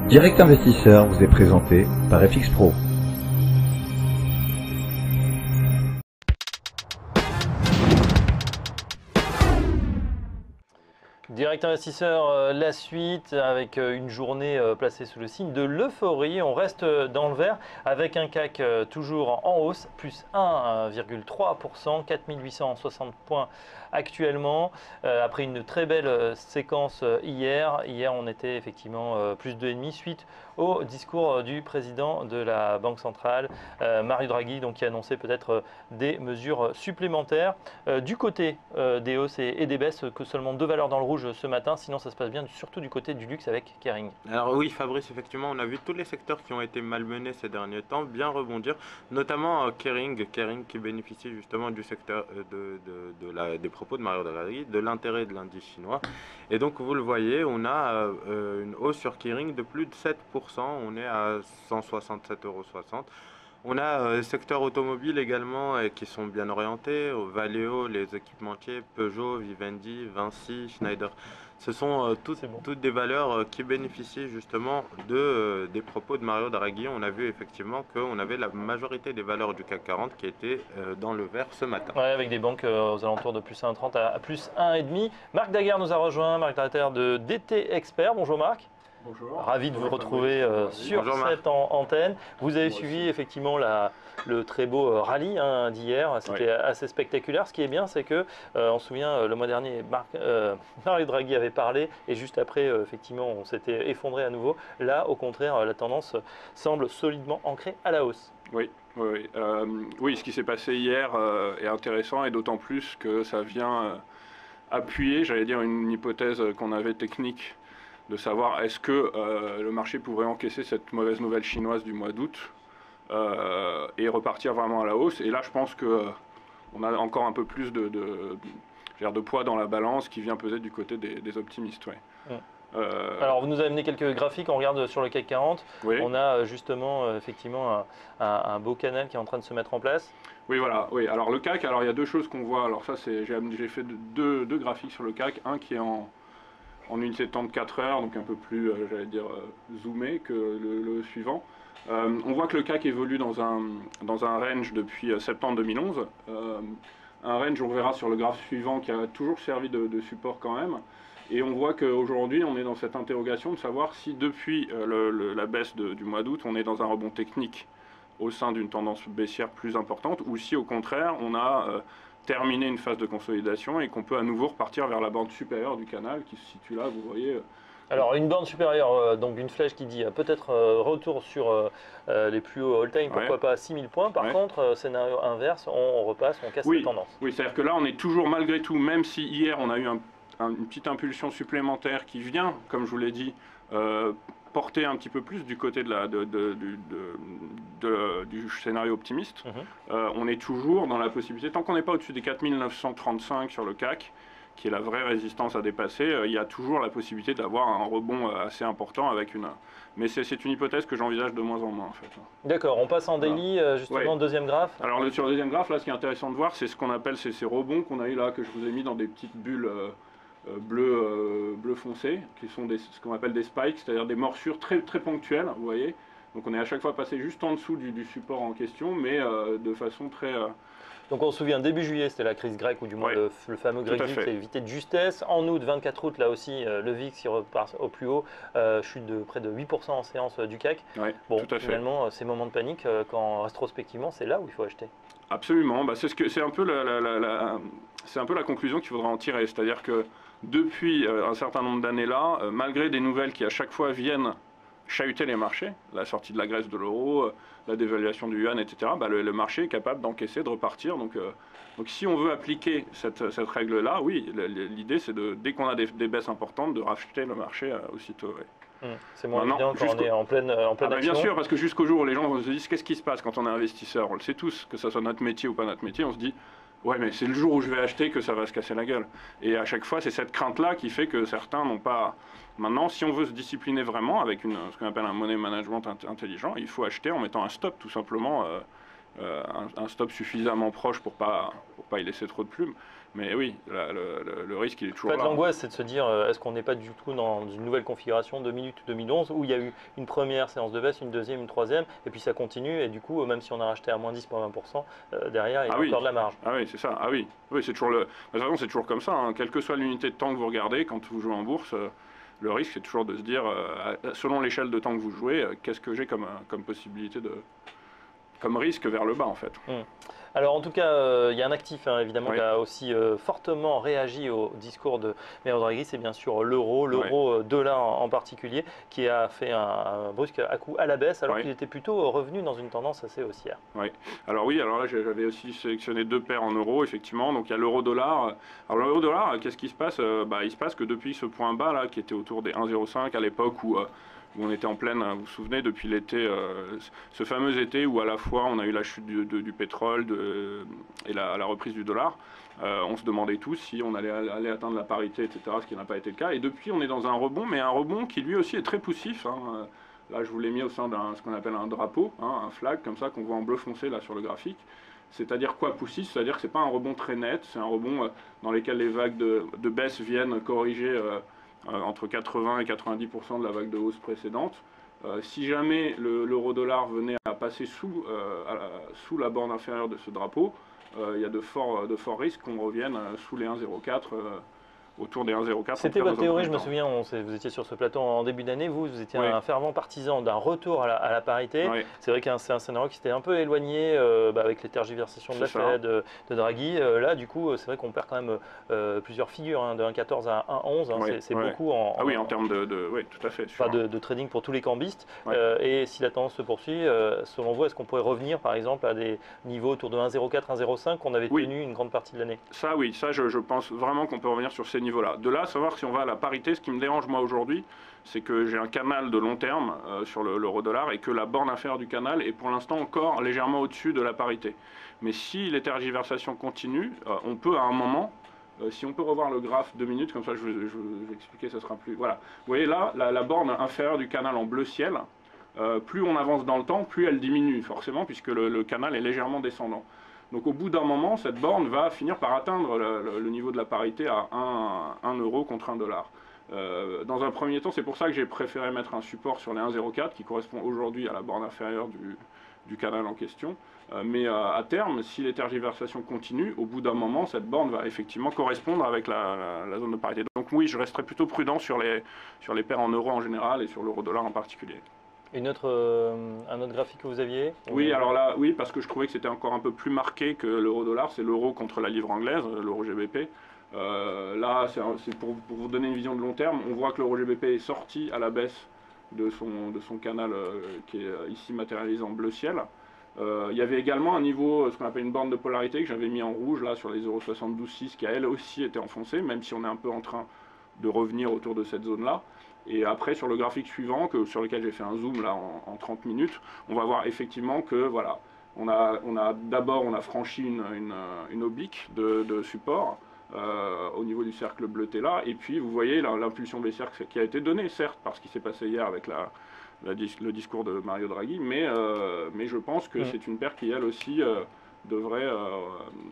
Direct Investisseur vous est présenté par FX Pro. Direct Investisseur, la suite avec une journée placée sous le signe de l'euphorie. On reste dans le vert avec un CAC toujours en hausse, plus 1,3%, 4860 points actuellement. Après une très belle séquence hier. Hier, on était effectivement plus de 2,5 suite au discours du président de la Banque centrale, Mario Draghi, donc, qui a annoncé peut-être des mesures supplémentaires. Du côté des hausses et des baisses, que seulement deux valeurs dans le rouge ce matin, sinon ça se passe bien surtout du côté du luxe avec Kering. Alors oui Fabrice, effectivement on a vu tous les secteurs qui ont été malmenés ces derniers temps bien rebondir, notamment Kering qui bénéficie justement du secteur des propos de Mario Draghi, de l'intérêt de l'indice chinois. Et donc vous le voyez, on a une hausse sur Kering de plus de 7%, on est à 167,60 €. On a secteur automobile également qui sont bien orientés, Valeo, les équipementiers, Peugeot, Vivendi, Vinci, Schneider. Ce sont toutes des valeurs qui bénéficient justement des propos de Mario Draghi. On a vu effectivement qu'on avait la majorité des valeurs du CAC 40 qui étaient dans le vert ce matin. Ouais, avec des banques aux alentours de plus 1,30 à plus 1,5. Marc Daguerre nous a rejoint, Marc Daguerre de DT Expert. Bonjour Marc. Bonjour. Ravi de vous retrouver sur cette antenne. Vous avez suivi effectivement le très beau rallye d'hier. C'était assez spectaculaire. Ce qui est bien, c'est que, on se souvient, le mois dernier, Mario Draghi avait parlé et juste après, effectivement, on s'était effondré à nouveau. Là, au contraire, la tendance semble solidement ancrée à la hausse. Oui, ce qui s'est passé hier est intéressant et d'autant plus que ça vient appuyer, j'allais dire, une hypothèse qu'on avait technique, de savoir est-ce que le marché pourrait encaisser cette mauvaise nouvelle chinoise du mois d'août et repartir vraiment à la hausse. Et là, je pense qu'on a encore un peu plus de poids dans la balance qui vient peser du côté des optimistes. Ouais. Alors, vous nous avez amené quelques graphiques, on regarde sur le CAC 40. Oui. On a justement effectivement un beau canal qui est en train de se mettre en place. Oui, voilà. Oui. Alors, le CAC, il y a deux choses qu'on voit. Alors ça, j'ai fait deux graphiques sur le CAC. Un qui est en unité de temps de 4 heures, donc un peu plus, j'allais dire, zoomé que le suivant. On voit que le CAC évolue dans un range depuis septembre 2011. Un range, on verra sur le graphe suivant, qui a toujours servi de support quand même. Et on voit qu'aujourd'hui, on est dans cette interrogation de savoir si depuis la baisse du mois d'août, on est dans un rebond technique au sein d'une tendance baissière plus importante, ou si au contraire, on a terminer une phase de consolidation et qu'on peut à nouveau repartir vers la bande supérieure du canal qui se situe là, vous voyez. Alors une bande supérieure, donc une flèche qui dit peut-être retour sur les plus hauts all-time, pourquoi pas 6000 points. Par contre, scénario inverse, on repasse, on casse la tendance. Oui, c'est-à-dire que là on est toujours malgré tout, même si hier on a eu une petite impulsion supplémentaire qui vient, comme je vous l'ai dit, porter un petit peu plus du côté du scénario optimiste. On est toujours dans la possibilité, tant qu'on n'est pas au-dessus des 4935 sur le CAC, qui est la vraie résistance à dépasser, il y a toujours la possibilité d'avoir un rebond assez important avec une... Mais c'est une hypothèse que j'envisage de moins en moins en fait. D'accord, on passe en daily, justement, deuxième graphe. Alors sur le deuxième graphe, là ce qui est intéressant de voir, c'est ce qu'on appelle ces rebonds qu'on a eu là, que je vous ai mis dans des petites bulles bleu foncé, qui sont ce qu'on appelle des spikes, c'est-à-dire des morsures très, très ponctuelles, vous voyez. Donc on est à chaque fois passé juste en dessous du support en question, mais de façon très... Donc on se souvient, début juillet, c'était la crise grecque, ou du moins le fameux Grexit qui a évité de justesse. En août, 24 août, là aussi, le VIX qui repart au plus haut, chute de près de 8% en séance du CAC. Bon, finalement, ces moments de panique, quand rétrospectivement, c'est là où il faut acheter. Absolument, c'est un peu la conclusion qu'il faudra en tirer, c'est-à-dire que depuis un certain nombre d'années là, malgré des nouvelles qui à chaque fois viennent chahuter les marchés, la sortie de la Grèce de l'euro, la dévaluation du yuan, etc., le marché est capable d'encaisser, de repartir. Donc si on veut appliquer cette règle-là, oui, l'idée c'est dès qu'on a des baisses importantes, de racheter le marché aussitôt. C'est moins évident quand on est en pleine action. Bien sûr, parce que jusqu'au jour où les gens se disent qu'est-ce qui se passe quand on est investisseur, on le sait tous, que ce soit notre métier ou pas notre métier, on se dit ouais mais c'est le jour où je vais acheter que ça va se casser la gueule. Et à chaque fois c'est cette crainte-là qui fait que certains n'ont pas... Maintenant si on veut se discipliner vraiment avec ce qu'on appelle un money management intelligent, il faut acheter en mettant un stop tout simplement, un stop suffisamment proche pour pas y laisser trop de plumes. Mais oui, le risque, il est En toujours fait, là. l'angoisse, c'est de se dire, est-ce qu'on n'est pas du tout dans une nouvelle configuration 2 minutes 2011 où il y a eu une première séance de baisse, une deuxième, une troisième, et puis ça continue, et du coup, même si on a racheté à moins 10,20%, derrière, il y a Ah oui. encore de la marge. Ah oui, c'est ça. Ah oui, oui, c'est toujours de toute façon, c'est toujours comme ça, hein. Quelle que soit l'unité de temps que vous regardez, quand vous jouez en bourse, le risque, c'est toujours de se dire, selon l'échelle de temps que vous jouez, qu'est-ce que j'ai comme possibilité comme risque vers le bas, en fait. Alors en tout cas, il y a un actif évidemment Oui. qui a aussi fortement réagi au discours de Mario Draghi, c'est bien sûr l'euro, dollar en particulier, qui a fait un brusque à-coup à la baisse alors Oui. qu'il était plutôt revenu dans une tendance assez haussière. Alors oui, alors là j'avais aussi sélectionné 2 paires en euros, effectivement. Donc il y a l'euro-dollar. Alors l'euro-dollar, qu'est-ce qui se passe? Il se passe que depuis ce point bas là, qui était autour des 1,05 à l'époque où on était en pleine, vous vous souvenez, depuis l'été, ce fameux été où à la fois on a eu la chute du pétrole et la reprise du dollar. On se demandait tous si on allait atteindre la parité, etc., ce qui n'a pas été le cas. Et depuis, on est dans un rebond, mais un rebond qui lui aussi est très poussif, hein. Là, je vous l'ai mis au sein ce qu'on appelle un drapeau, hein, un flag, comme ça, qu'on voit en bleu foncé là sur le graphique. C'est-à-dire quoi poussif? C'est-à-dire que ce n'est pas un rebond très net, c'est un rebond dans lequel les vagues de baisse viennent corriger entre 80 et 90% de la vague de hausse précédente. Si jamais l'euro-dollar venait à passer sous la borne inférieure de ce drapeau, il y a de forts risques qu'on revienne sous les 1,04, autour des 1,04. C'était votre théorie, je me souviens, vous étiez sur ce plateau en début d'année, vous étiez un fervent partisan d'un retour à la parité. Oui. C'est vrai que c'est un scénario qui s'était un peu éloigné avec les tergiversations de la Fed, de Draghi. Là, du coup, c'est vrai qu'on perd quand même plusieurs figures, hein, de 1,14 à 1,11. Hein, c'est beaucoup en termes oui, tout à fait. De trading pour tous les cambistes. Et si la tendance se poursuit, selon vous, est-ce qu'on pourrait revenir par exemple à des niveaux autour de 1,04, 1,05 qu'on avait tenu une grande partie de l'année? Ça, oui, ça, je pense vraiment qu'on peut revenir sur ces niveaux-là. De là, savoir si on va à la parité, ce qui me dérange moi aujourd'hui, c'est que j'ai un canal de long terme sur l'euro-dollar et que la borne inférieure du canal est pour l'instant encore légèrement au-dessus de la parité. Mais si les tergiversations continuent, on peut à un moment, si on peut revoir le graphe 2 minutes, comme ça je vais expliquer, ça sera plus... Voilà. Vous voyez là, la borne inférieure du canal en bleu ciel, plus on avance dans le temps, plus elle diminue forcément, puisque le canal est légèrement descendant. Donc au bout d'un moment, cette borne va finir par atteindre le niveau de la parité à 1 euro contre 1 dollar. Dans un premier temps, c'est pour ça que j'ai préféré mettre un support sur les 1,04 qui correspond aujourd'hui à la borne inférieure du canal en question. Mais à terme, si les tergiversations continuent, au bout d'un moment, cette borne va effectivement correspondre avec la zone de parité. Donc oui, je resterai plutôt prudent sur les paires en euros en général et sur l'euro-dollar en particulier. Un autre graphique que vous aviez? Oui, alors là, oui, parce que je trouvais que c'était encore un peu plus marqué que l'euro-dollar, c'est l'euro contre la livre anglaise, l'euro GBP. Là, c'est pour vous donner une vision de long terme, on voit que l'euro GBP est sorti à la baisse de son canal qui est ici matérialisé en bleu ciel. Il y avait également un niveau, ce qu'on appelle une borne de polarité, que j'avais mis en rouge là sur les 0,72,6 qui a elle aussi été enfoncée, même si on est un peu en train de revenir autour de cette zone-là. Et après, sur le graphique suivant, sur lequel j'ai fait un zoom là en 30 minutes, on va voir effectivement que voilà, on a franchi une oblique de support au niveau du cercle bleuté là, et puis vous voyez l'impulsion baissière qui a été donnée, certes, par ce qui s'est passé hier avec le discours de Mario Draghi, mais je pense que c'est une paire qui, elle aussi, devrait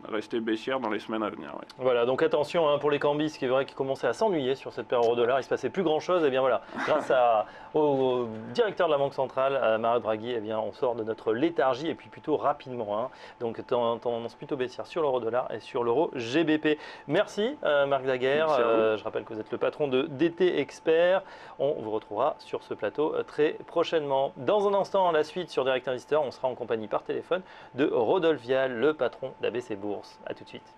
rester baissière dans les semaines à venir. Ouais. Voilà, donc attention pour les cambistes qui commençaient à s'ennuyer sur cette paire euro-dollar, il se passait plus grand-chose, et bien voilà, grâce au directeur de la Banque centrale, Mario Draghi, et bien on sort de notre léthargie et puis plutôt rapidement. Donc tendance plutôt baissière sur l'euro-dollar et sur l'euro GBP. Merci Marc Daguerre, je rappelle que vous êtes le patron de DT Expert. On vous retrouvera sur ce plateau très prochainement. Dans un instant, la suite sur Direct Investor, on sera en compagnie par téléphone de Rodolphe Vial, le patron d'ABC Bourse. A tout de suite.